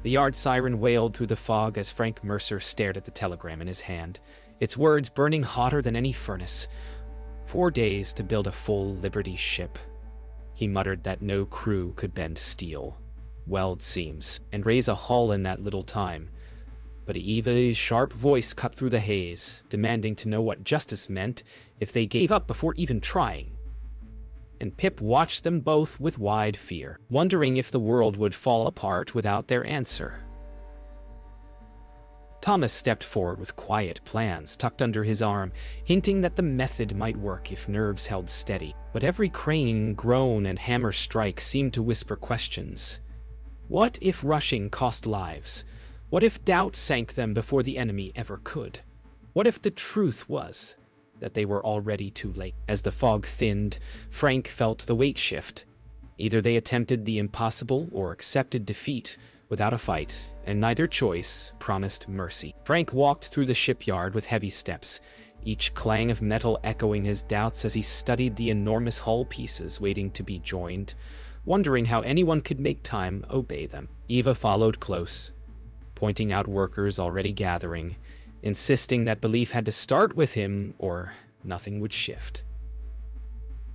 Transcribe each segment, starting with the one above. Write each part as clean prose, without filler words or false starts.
The yard siren wailed through the fog as Frank Mercer stared at the telegram in his hand, its words burning hotter than any furnace. 4 days to build a full Liberty ship. He muttered that no crew could bend steel, weld seams, and raise a hull in that little time. But Eva's sharp voice cut through the haze, demanding to know what justice meant if they gave up before even trying. And Pip watched them both with wide fear, wondering if the world would fall apart without their answer. Thomas stepped forward with quiet plans tucked under his arm, hinting that the method might work if nerves held steady. But every crane, groan, and hammer strike seemed to whisper questions. What if rushing cost lives? What if doubt sank them before the enemy ever could? What if the truth was that they were already too late? As the fog thinned, Frank felt the weight shift. Either they attempted the impossible or accepted defeat without a fight, and neither choice promised mercy. Frank walked through the shipyard with heavy steps, each clang of metal echoing his doubts as he studied the enormous hull pieces waiting to be joined, wondering how anyone could make time obey them. Eva followed close, pointing out workers already gathering, insisting that belief had to start with him or nothing would shift.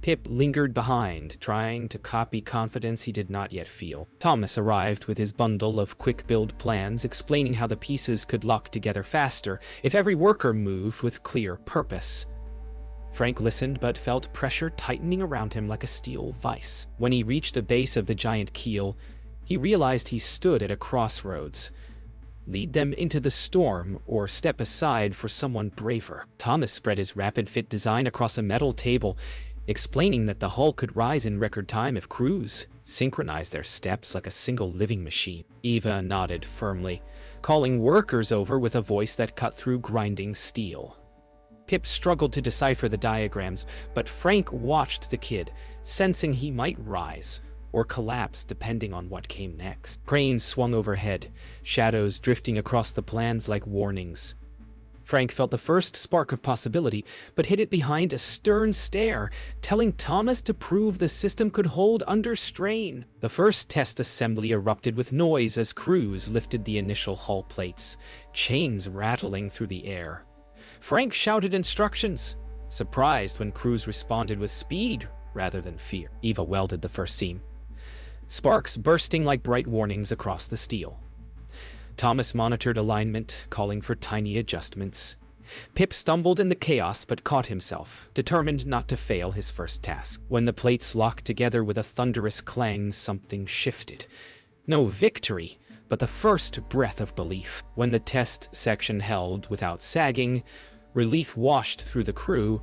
Pip lingered behind, trying to copy confidence he did not yet feel. Thomas arrived with his bundle of quick-build plans, explaining how the pieces could lock together faster if every worker moved with clear purpose. Frank listened but felt pressure tightening around him like a steel vice. When he reached the base of the giant keel, he realized he stood at a crossroads. Lead them into the storm or step aside for someone braver. Thomas spread his rapid-fit design across a metal table, explaining that the hull could rise in record time if crews synchronized their steps like a single living machine. Eva nodded firmly, calling workers over with a voice that cut through grinding steel. Pip struggled to decipher the diagrams, but Frank watched the kid, sensing he might rise or collapse depending on what came next. Cranes swung overhead, shadows drifting across the plans like warnings. Frank felt the first spark of possibility, but hid it behind a stern stare, telling Thomas to prove the system could hold under strain. The first test assembly erupted with noise as crews lifted the initial hull plates, chains rattling through the air. Frank shouted instructions, surprised when crews responded with speed rather than fear. Eva welded the first seam, sparks bursting like bright warnings across the steel. Thomas monitored alignment, calling for tiny adjustments. Pip stumbled in the chaos but caught himself, determined not to fail his first task. When the plates locked together with a thunderous clang, something shifted. No victory, but the first breath of belief. When the test section held without sagging, relief washed through the crew,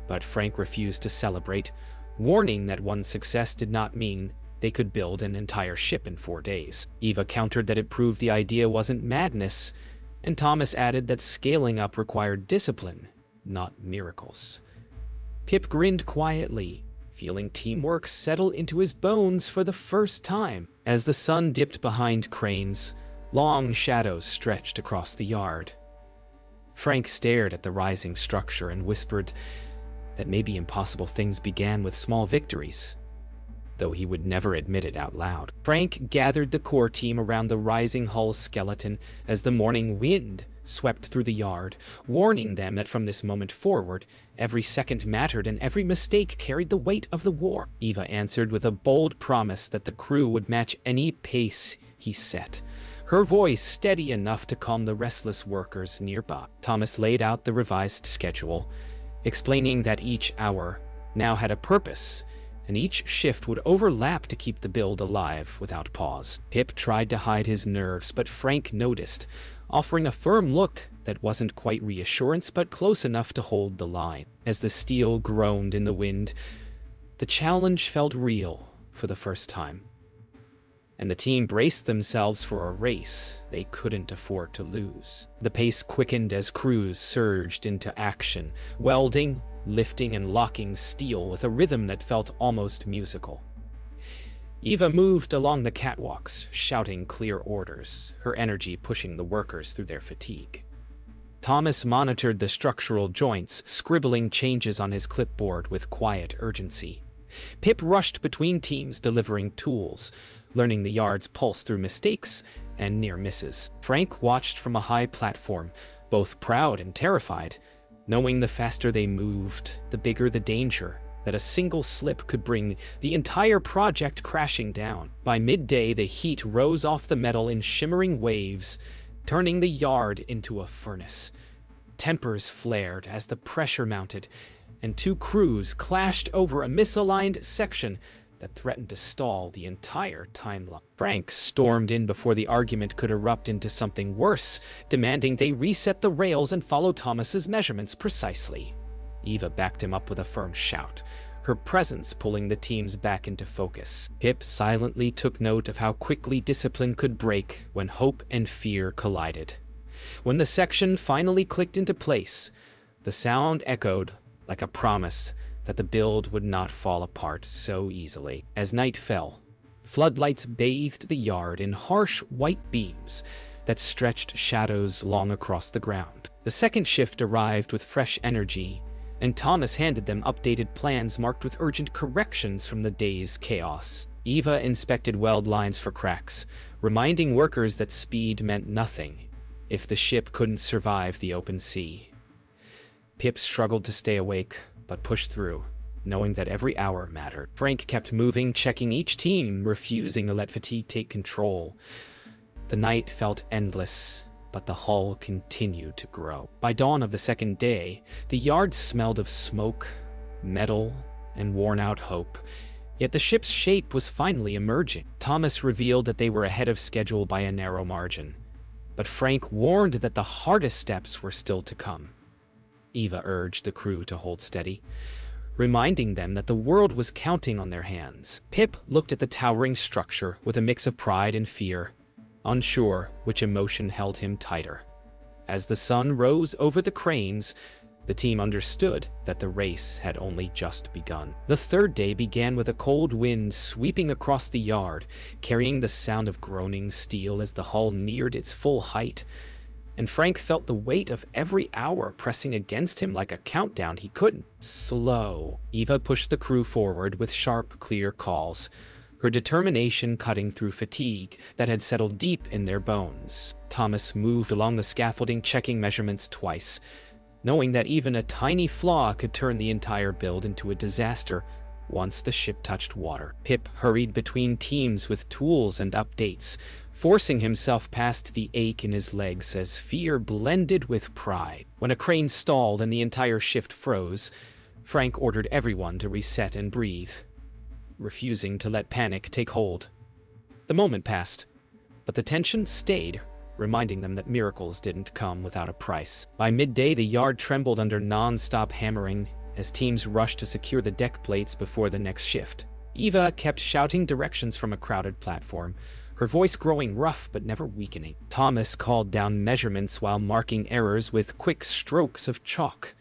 but Frank refused to celebrate, warning that one success did not mean they could build an entire ship in 4 days. Eva countered that it proved the idea wasn't madness, and Thomas added that scaling up required discipline, not miracles. Pip grinned quietly, feeling teamwork settle into his bones for the first time. As the sun dipped behind cranes, long shadows stretched across the yard. Frank stared at the rising structure and whispered that maybe impossible things began with small victories, though he would never admit it out loud. Frank gathered the core team around the rising hull skeleton as the morning wind swept through the yard, warning them that from this moment forward, every second mattered and every mistake carried the weight of the war. Eva answered with a bold promise that the crew would match any pace he set, her voice steady enough to calm the restless workers nearby. Thomas laid out the revised schedule, explaining that each hour now had a purpose, and each shift would overlap to keep the build alive without pause. Pip tried to hide his nerves, but Frank noticed, offering a firm look that wasn't quite reassurance but close enough to hold the line. As the steel groaned in the wind, the challenge felt real for the first time, and the team braced themselves for a race they couldn't afford to lose. The pace quickened as crews surged into action, welding, lifting, and locking steel with a rhythm that felt almost musical. Eva moved along the catwalks, shouting clear orders, her energy pushing the workers through their fatigue. Thomas monitored the structural joints, scribbling changes on his clipboard with quiet urgency. Pip rushed between teams, delivering tools, learning the yard's pulse through mistakes and near misses. Frank watched from a high platform, both proud and terrified, knowing the faster they moved, the bigger the danger that a single slip could bring the entire project crashing down. By midday, the heat rose off the metal in shimmering waves, turning the yard into a furnace. Tempers flared as the pressure mounted, and two crews clashed over a misaligned section that threatened to stall the entire timeline. Frank stormed in before the argument could erupt into something worse, demanding they reset the rails and follow Thomas's measurements precisely. Eva backed him up with a firm shout, her presence pulling the teams back into focus. Pip silently took note of how quickly discipline could break when hope and fear collided. When the section finally clicked into place, the sound echoed like a promise that the build would not fall apart so easily. As night fell, floodlights bathed the yard in harsh white beams that stretched shadows long across the ground. The second shift arrived with fresh energy, and Thomas handed them updated plans marked with urgent corrections from the day's chaos. Eva inspected weld lines for cracks, reminding workers that speed meant nothing if the ship couldn't survive the open sea. Pip struggled to stay awake, but pushed through, knowing that every hour mattered. Frank kept moving, checking each team, refusing to let fatigue take control. The night felt endless, but the hull continued to grow. By dawn of the second day, the yard smelled of smoke, metal, and worn-out hope. Yet the ship's shape was finally emerging. Thomas revealed that they were ahead of schedule by a narrow margin, but Frank warned that the hardest steps were still to come. Eva urged the crew to hold steady, reminding them that the world was counting on their hands. Pip looked at the towering structure with a mix of pride and fear, unsure which emotion held him tighter. As the sun rose over the cranes, the team understood that the race had only just begun. The third day began with a cold wind sweeping across the yard, carrying the sound of groaning steel as the hull neared its full height, and Frank felt the weight of every hour pressing against him like a countdown he couldn't slow. Eva pushed the crew forward with sharp, clear calls, her determination cutting through fatigue that had settled deep in their bones. Thomas moved along the scaffolding, checking measurements twice, knowing that even a tiny flaw could turn the entire build into a disaster once the ship touched water. Pip hurried between teams with tools and updates, forcing himself past the ache in his legs as fear blended with pride. When a crane stalled and the entire shift froze, Frank ordered everyone to reset and breathe, refusing to let panic take hold. The moment passed, but the tension stayed, reminding them that miracles didn't come without a price. By midday, the yard trembled under non-stop hammering as teams rushed to secure the deck plates before the next shift. Eva kept shouting directions from a crowded platform, her voice growing rough but never weakening. Thomas called down measurements while marking errors with quick strokes of chalk.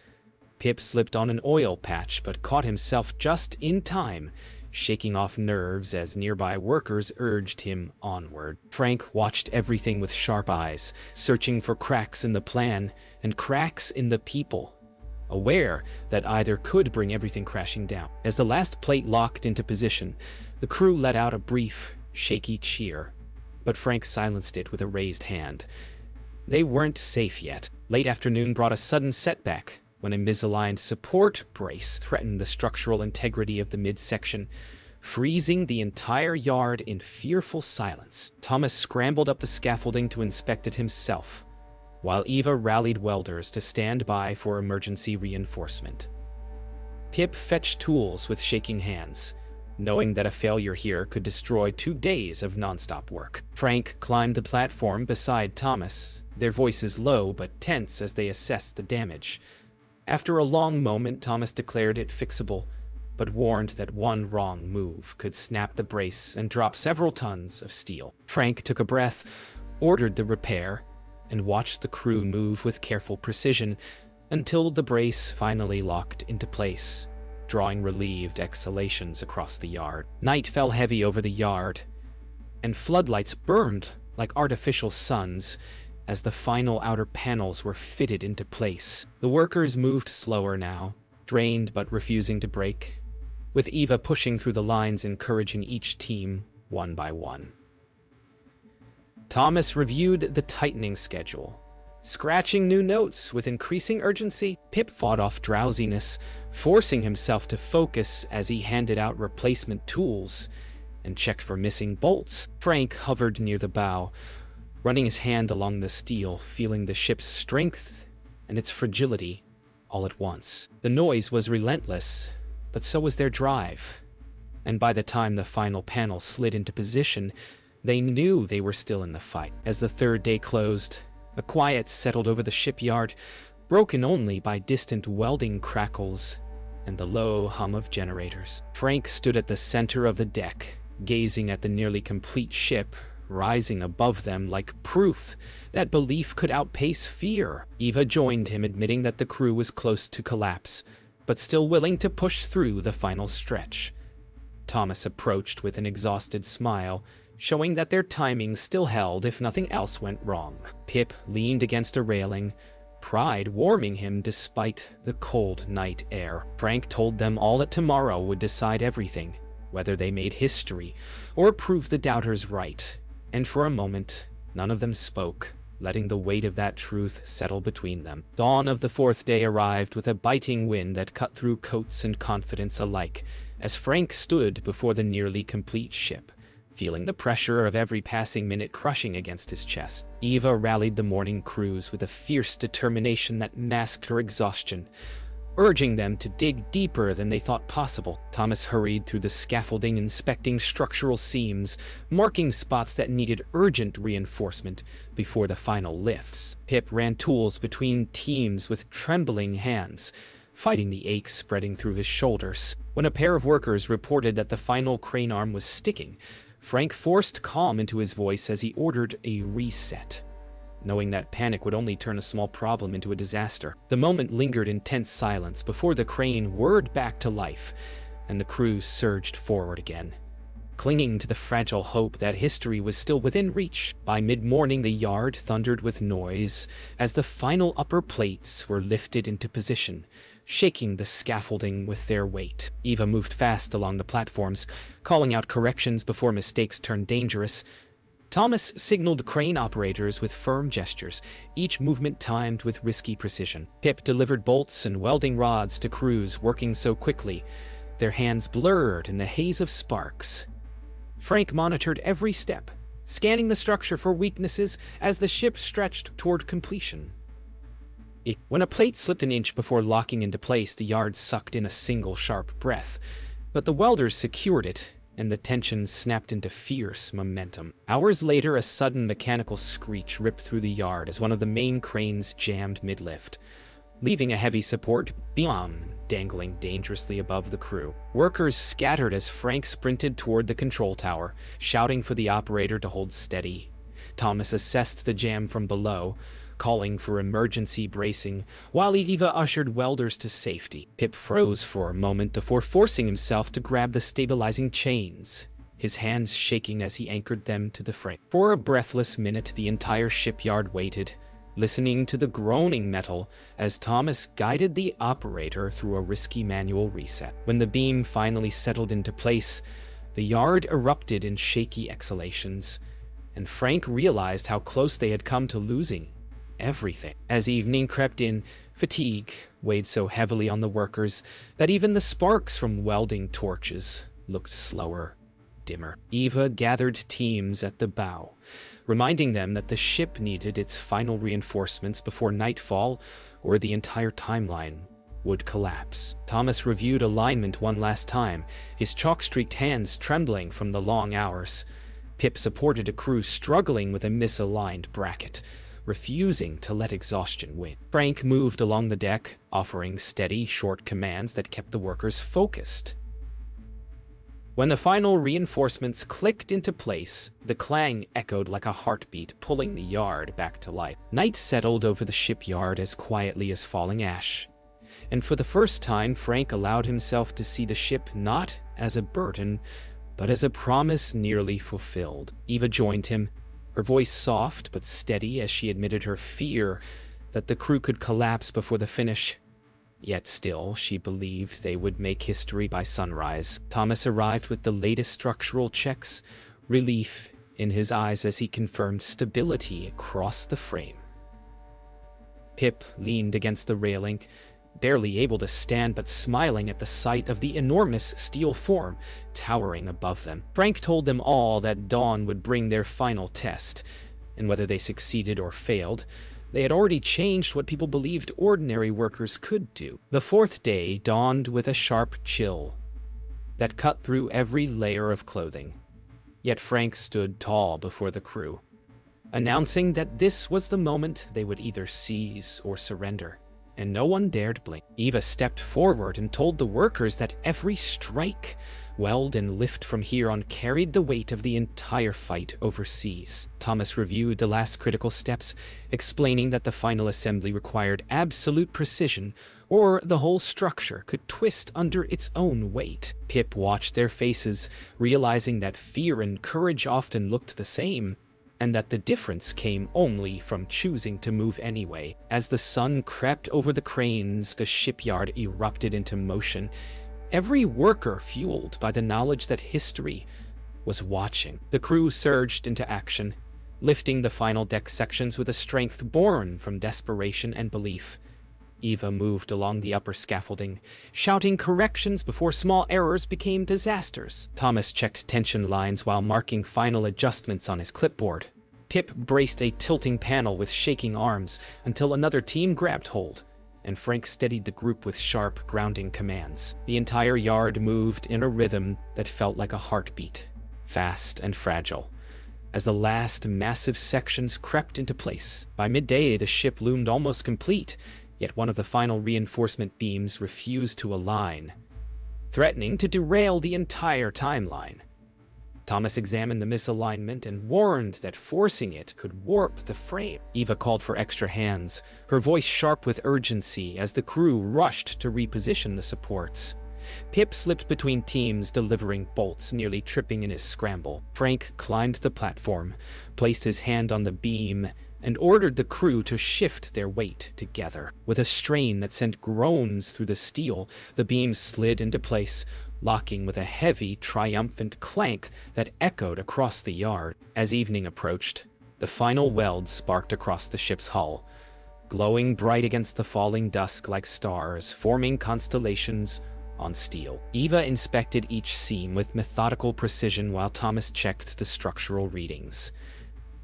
Pip slipped on an oil patch but caught himself just in time, shaking off nerves as nearby workers urged him onward. Frank watched everything with sharp eyes, searching for cracks in the plan and cracks in the people, aware that either could bring everything crashing down. As the last plate locked into position, the crew let out a brief, shaky cheer, but Frank silenced it with a raised hand. They weren't safe yet. Late afternoon brought a sudden setback when a misaligned support brace threatened the structural integrity of the midsection, freezing the entire yard in fearful silence. Thomas scrambled up the scaffolding to inspect it himself, while Eva rallied welders to stand by for emergency reinforcement. Pip fetched tools with shaking hands, knowing that a failure here could destroy 2 days of nonstop work. Frank climbed the platform beside Thomas, their voices low but tense as they assessed the damage. After a long moment, Thomas declared it fixable, but warned that one wrong move could snap the brace and drop several tons of steel. Frank took a breath, ordered the repair, and watched the crew move with careful precision until the brace finally locked into place, drawing relieved exhalations across the yard. Night fell heavy over the yard, and floodlights burned like artificial suns as the final outer panels were fitted into place. The workers moved slower now, drained but refusing to break, with Eva pushing through the lines, encouraging each team one by one. Thomas reviewed the tightening schedule. Scratching new notes with increasing urgency, Pip fought off drowsiness, forcing himself to focus as he handed out replacement tools and checked for missing bolts. Frank hovered near the bow, running his hand along the steel, feeling the ship's strength and its fragility all at once. The noise was relentless, but so was their drive. And by the time the final panel slid into position, they knew they were still in the fight. As the third day closed, a quiet settled over the shipyard, broken only by distant welding crackles and the low hum of generators. Frank stood at the center of the deck, gazing at the nearly complete ship, rising above them like proof that belief could outpace fear. Eva joined him, admitting that the crew was close to collapse, but still willing to push through the final stretch. Thomas approached with an exhausted smile, showing that their timing still held if nothing else went wrong. Pip leaned against a railing, pride warming him despite the cold night air. Frank told them all that tomorrow would decide everything, whether they made history or proved the doubters right. And for a moment, none of them spoke, letting the weight of that truth settle between them. Dawn of the fourth day arrived with a biting wind that cut through coats and confidence alike, as Frank stood before the nearly complete ship, feeling the pressure of every passing minute crushing against his chest. Eva rallied the morning crews with a fierce determination that masked her exhaustion, urging them to dig deeper than they thought possible. Thomas hurried through the scaffolding, inspecting structural seams, marking spots that needed urgent reinforcement before the final lifts. Pip ran tools between teams with trembling hands, fighting the ache spreading through his shoulders. When a pair of workers reported that the final crane arm was sticking, Frank forced calm into his voice as he ordered a reset, knowing that panic would only turn a small problem into a disaster. The moment lingered in tense silence before the crane whirred back to life, and the crew surged forward again, clinging to the fragile hope that history was still within reach. By mid-morning, the yard thundered with noise as the final upper plates were lifted into position, shaking the scaffolding with their weight. Eva moved fast along the platforms, calling out corrections before mistakes turned dangerous. Thomas signaled crane operators with firm gestures, each movement timed with risky precision. Pip delivered bolts and welding rods to crews working so quickly, their hands blurred in the haze of sparks. Frank monitored every step, scanning the structure for weaknesses as the ship stretched toward completion. When a plate slipped an inch before locking into place, the yard sucked in a single sharp breath, but the welders secured it, and the tension snapped into fierce momentum. Hours later, a sudden mechanical screech ripped through the yard as one of the main cranes jammed mid-lift, leaving a heavy support beam dangling dangerously above the crew. Workers scattered as Frank sprinted toward the control tower, shouting for the operator to hold steady. Thomas assessed the jam from below, calling for emergency bracing, while Eva ushered welders to safety. Pip froze for a moment before forcing himself to grab the stabilizing chains, his hands shaking as he anchored them to the frame. For a breathless minute, the entire shipyard waited, listening to the groaning metal as Thomas guided the operator through a risky manual reset. When the beam finally settled into place, the yard erupted in shaky exhalations, and Frank realized how close they had come to losing everything. As evening crept in, fatigue weighed so heavily on the workers that even the sparks from welding torches looked slower, dimmer. Eva gathered teams at the bow, reminding them that the ship needed its final reinforcements before nightfall, or the entire timeline would collapse. Thomas reviewed alignment one last time, his chalk-streaked hands trembling from the long hours. Pip supported a crew struggling with a misaligned bracket, refusing to let exhaustion win. Frank moved along the deck, offering steady, short commands that kept the workers focused. When the final reinforcements clicked into place, the clang echoed like a heartbeat, pulling the yard back to life. Night settled over the shipyard as quietly as falling ash, and for the first time, Frank allowed himself to see the ship not as a burden, but as a promise nearly fulfilled. Eva joined him, her voice soft but steady as she admitted her fear that the crew could collapse before the finish. Yet still, she believed they would make history by sunrise. Thomas arrived with the latest structural checks, relief in his eyes as he confirmed stability across the frame. Pip leaned against the railing, barely able to stand but smiling at the sight of the enormous steel form towering above them. Frank told them all that dawn would bring their final test, and whether they succeeded or failed, they had already changed what people believed ordinary workers could do. The fourth day dawned with a sharp chill that cut through every layer of clothing. Yet Frank stood tall before the crew, announcing that this was the moment they would either seize or surrender, and no one dared blink. Eva stepped forward and told the workers that every strike, weld, and lift from here on carried the weight of the entire fight overseas. Thomas reviewed the last critical steps, explaining that the final assembly required absolute precision, or the whole structure could twist under its own weight. Pip watched their faces, realizing that fear and courage often looked the same, and that the difference came only from choosing to move anyway. As the sun crept over the cranes, the shipyard erupted into motion, every worker fueled by the knowledge that history was watching. The crew surged into action, lifting the final deck sections with a strength born from desperation and belief. Eva moved along the upper scaffolding, shouting corrections before small errors became disasters. Thomas checked tension lines while marking final adjustments on his clipboard. Pip braced a tilting panel with shaking arms until another team grabbed hold, and Frank steadied the group with sharp, grounding commands. The entire yard moved in a rhythm that felt like a heartbeat, fast and fragile, as the last massive sections crept into place. By midday, the ship loomed almost complete, yet one of the final reinforcement beams refused to align, threatening to derail the entire timeline. Thomas examined the misalignment and warned that forcing it could warp the frame. Eva called for extra hands, her voice sharp with urgency as the crew rushed to reposition the supports. Pip slipped between teams, delivering bolts, nearly tripping in his scramble. Frank climbed the platform, placed his hand on the beam, and ordered the crew to shift their weight together. With a strain that sent groans through the steel, the beam slid into place, locking with a heavy, triumphant clank that echoed across the yard. As evening approached, the final weld sparked across the ship's hull, glowing bright against the falling dusk like stars, forming constellations on steel. Eva inspected each seam with methodical precision while Thomas checked the structural readings.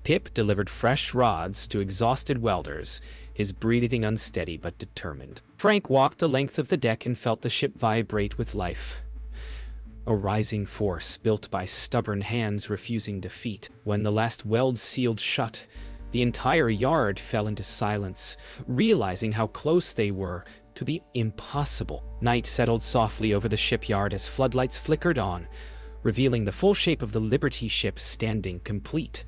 Pip delivered fresh rods to exhausted welders, his breathing unsteady but determined. Frank walked the length of the deck and felt the ship vibrate with life, a rising force built by stubborn hands refusing defeat. When the last weld sealed shut, the entire yard fell into silence, realizing how close they were to the impossible. Night settled softly over the shipyard as floodlights flickered on, revealing the full shape of the Liberty ship standing complete,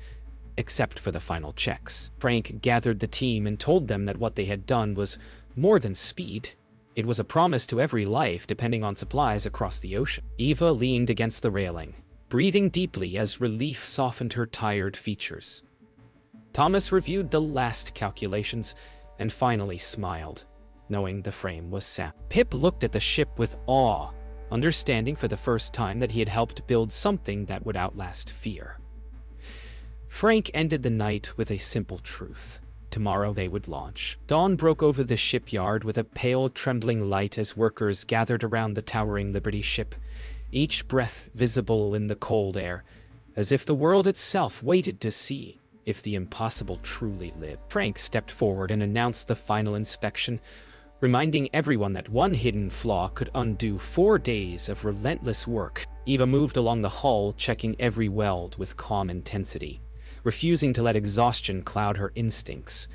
except for the final checks. Frank gathered the team and told them that what they had done was more than speed. It was a promise to every life depending on supplies across the ocean. Eva leaned against the railing, breathing deeply as relief softened her tired features. Thomas reviewed the last calculations and finally smiled, knowing the frame was sound. Pip looked at the ship with awe, understanding for the first time that he had helped build something that would outlast fear. Frank ended the night with a simple truth. Tomorrow they would launch. Dawn broke over the shipyard with a pale, trembling light as workers gathered around the towering Liberty ship, each breath visible in the cold air, as if the world itself waited to see if the impossible truly lived. Frank stepped forward and announced the final inspection, reminding everyone that one hidden flaw could undo 4 days of relentless work. Eva moved along the hull, checking every weld with calm intensity, refusing to let exhaustion cloud her instincts.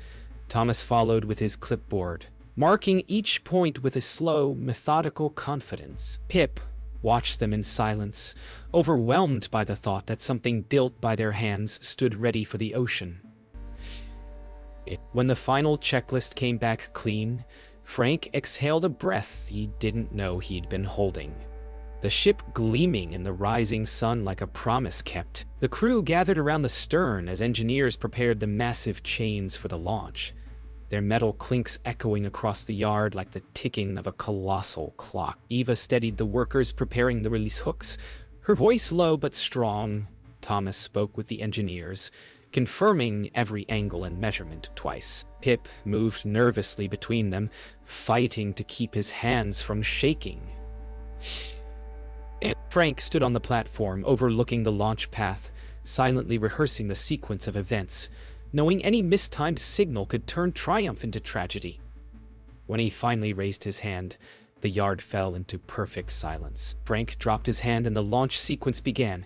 Thomas followed with his clipboard, marking each point with a slow, methodical confidence. Pip watched them in silence, overwhelmed by the thought that something built by their hands stood ready for the ocean. When the final checklist came back clean, Frank exhaled a breath he didn't know he'd been holding. The ship gleaming in the rising sun like a promise kept. The crew gathered around the stern as engineers prepared the massive chains for the launch, their metal clinks echoing across the yard like the ticking of a colossal clock. Eva steadied the workers preparing the release hooks, her voice low but strong. Thomas spoke with the engineers, confirming every angle and measurement twice. Pip moved nervously between them, fighting to keep his hands from shaking. And Frank stood on the platform overlooking the launch path, silently rehearsing the sequence of events, knowing any mistimed signal could turn triumph into tragedy. When he finally raised his hand, the yard fell into perfect silence. Frank dropped his hand and the launch sequence began,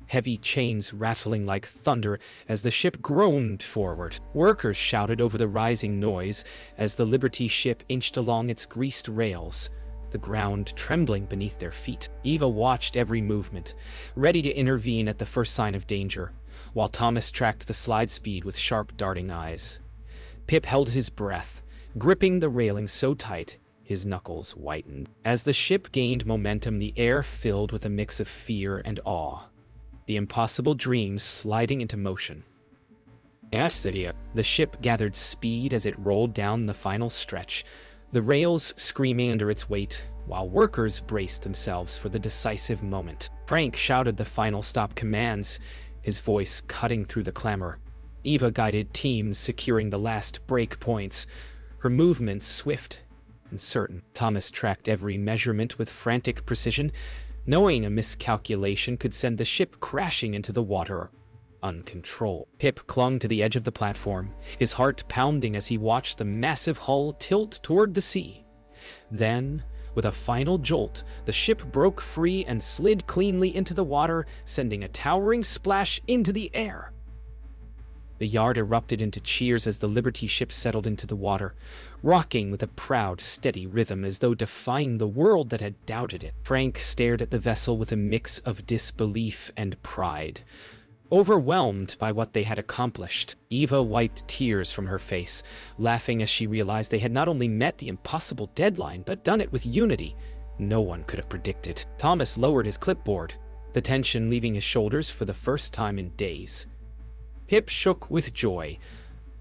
heavy chains rattling like thunder as the ship groaned forward. Workers shouted over the rising noise as the Liberty ship inched along its greased rails, the ground trembling beneath their feet. Eva watched every movement, ready to intervene at the first sign of danger, while Thomas tracked the slide speed with sharp, darting eyes. Pip held his breath, gripping the railing so tight his knuckles whitened. As the ship gained momentum, the air filled with a mix of fear and awe, the impossible dream sliding into motion. The ship gathered speed as it rolled down the final stretch, the rails screaming under its weight, while workers braced themselves for the decisive moment. Frank shouted the final stop commands, his voice cutting through the clamor. Eva guided teams securing the last break points, her movements swift and certain. Thomas tracked every measurement with frantic precision, knowing a miscalculation could send the ship crashing into the water uncontrolled. Pip clung to the edge of the platform, his heart pounding as he watched the massive hull tilt toward the sea. Then, with a final jolt, the ship broke free and slid cleanly into the water, sending a towering splash into the air. The yard erupted into cheers as the Liberty ship settled into the water, rocking with a proud, steady rhythm as though defying the world that had doubted it. Frank stared at the vessel with a mix of disbelief and pride, overwhelmed by what they had accomplished. Eva wiped tears from her face, laughing as she realized they had not only met the impossible deadline, but done it with unity no one could have predicted. Thomas lowered his clipboard, the tension leaving his shoulders for the first time in days. Pip shook with joy,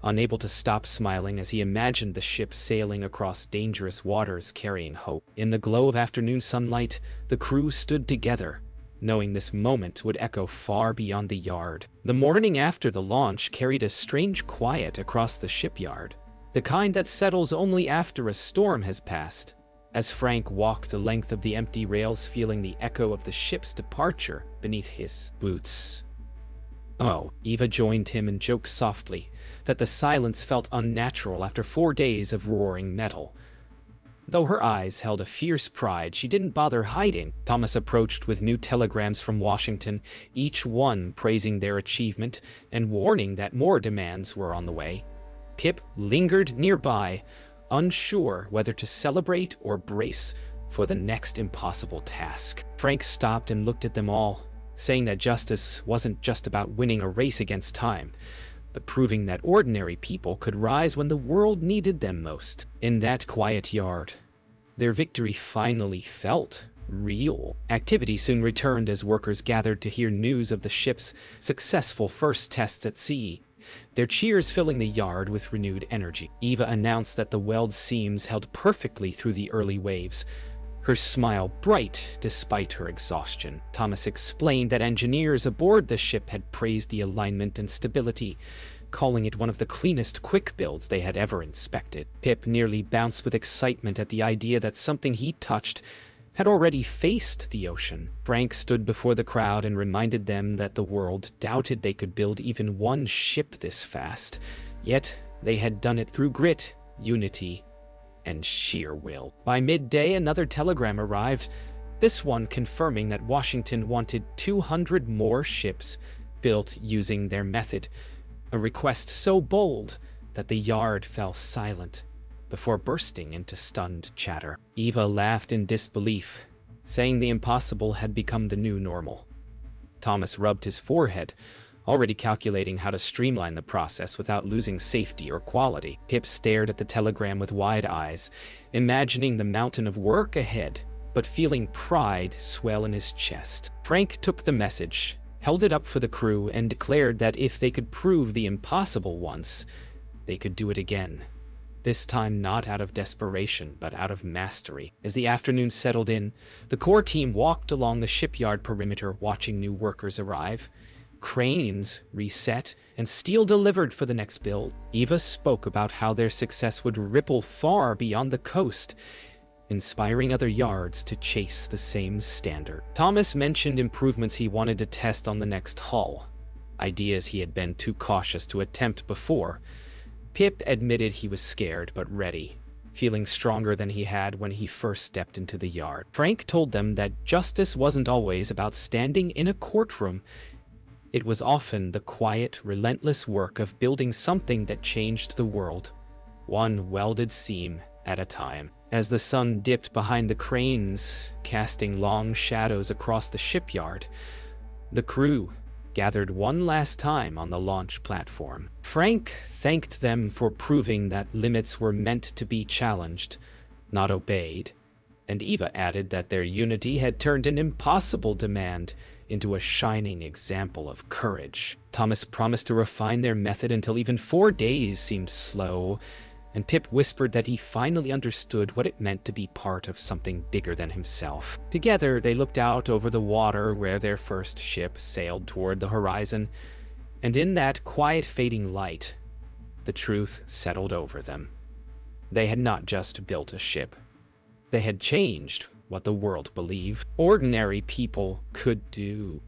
unable to stop smiling as he imagined the ship sailing across dangerous waters carrying hope. In the glow of afternoon sunlight, the crew stood together, knowing this moment would echo far beyond the yard. The morning after the launch carried a strange quiet across the shipyard, the kind that settles only after a storm has passed. As Frank walked the length of the empty rails, feeling the echo of the ship's departure beneath his boots. Oh, Eva joined him and joked softly that the silence felt unnatural after 4 days of roaring metal. Though her eyes held a fierce pride she didn't bother hiding. Thomas approached with new telegrams from Washington, each one praising their achievement and warning that more demands were on the way. Pip lingered nearby, unsure whether to celebrate or brace for the next impossible task. Frank stopped and looked at them all, saying that justice wasn't just about winning a race against time, but proving that ordinary people could rise when the world needed them most. In that quiet yard, their victory finally felt real. Activity soon returned as workers gathered to hear news of the ship's successful first tests at sea, their cheers filling the yard with renewed energy. Eva announced that the weld seams held perfectly through the early waves, her smile bright despite her exhaustion. Thomas explained that engineers aboard the ship had praised the alignment and stability, calling it one of the cleanest quick builds they had ever inspected. Pip nearly bounced with excitement at the idea that something he touched had already faced the ocean. Frank stood before the crowd and reminded them that the world doubted they could build even one ship this fast, yet they had done it through grit, unity, and sheer will. By midday, another telegram arrived, this one confirming that Washington wanted 200 more ships built using their method, a request so bold that the yard fell silent before bursting into stunned chatter. Eva laughed in disbelief, saying the impossible had become the new normal. Thomas rubbed his forehead, already calculating how to streamline the process without losing safety or quality. Pip stared at the telegram with wide eyes, imagining the mountain of work ahead, but feeling pride swell in his chest. Frank took the message, held it up for the crew, and declared that if they could prove the impossible once, they could do it again. This time not out of desperation, but out of mastery. As the afternoon settled in, the core team walked along the shipyard perimeter watching new workers arrive, cranes reset, and steel delivered for the next build. Eva spoke about how their success would ripple far beyond the coast, inspiring other yards to chase the same standard. Thomas mentioned improvements he wanted to test on the next hull, ideas he had been too cautious to attempt before. Pip admitted he was scared but ready, feeling stronger than he had when he first stepped into the yard. Frank told them that justice wasn't always about standing in a courtroom. It was often the quiet, relentless work of building something that changed the world, one welded seam at a time. As the sun dipped behind the cranes, casting long shadows across the shipyard, the crew gathered one last time on the launch platform. Frank thanked them for proving that limits were meant to be challenged, not obeyed, and Eva added that their unity had turned an impossible demand into a shining example of courage. Thomas promised to refine their method until even 4 days seemed slow, and Pip whispered that he finally understood what it meant to be part of something bigger than himself. Together, they looked out over the water where their first ship sailed toward the horizon, and in that quiet fading light, the truth settled over them. They had not just built a ship. They had changed what the world believed ordinary people could do.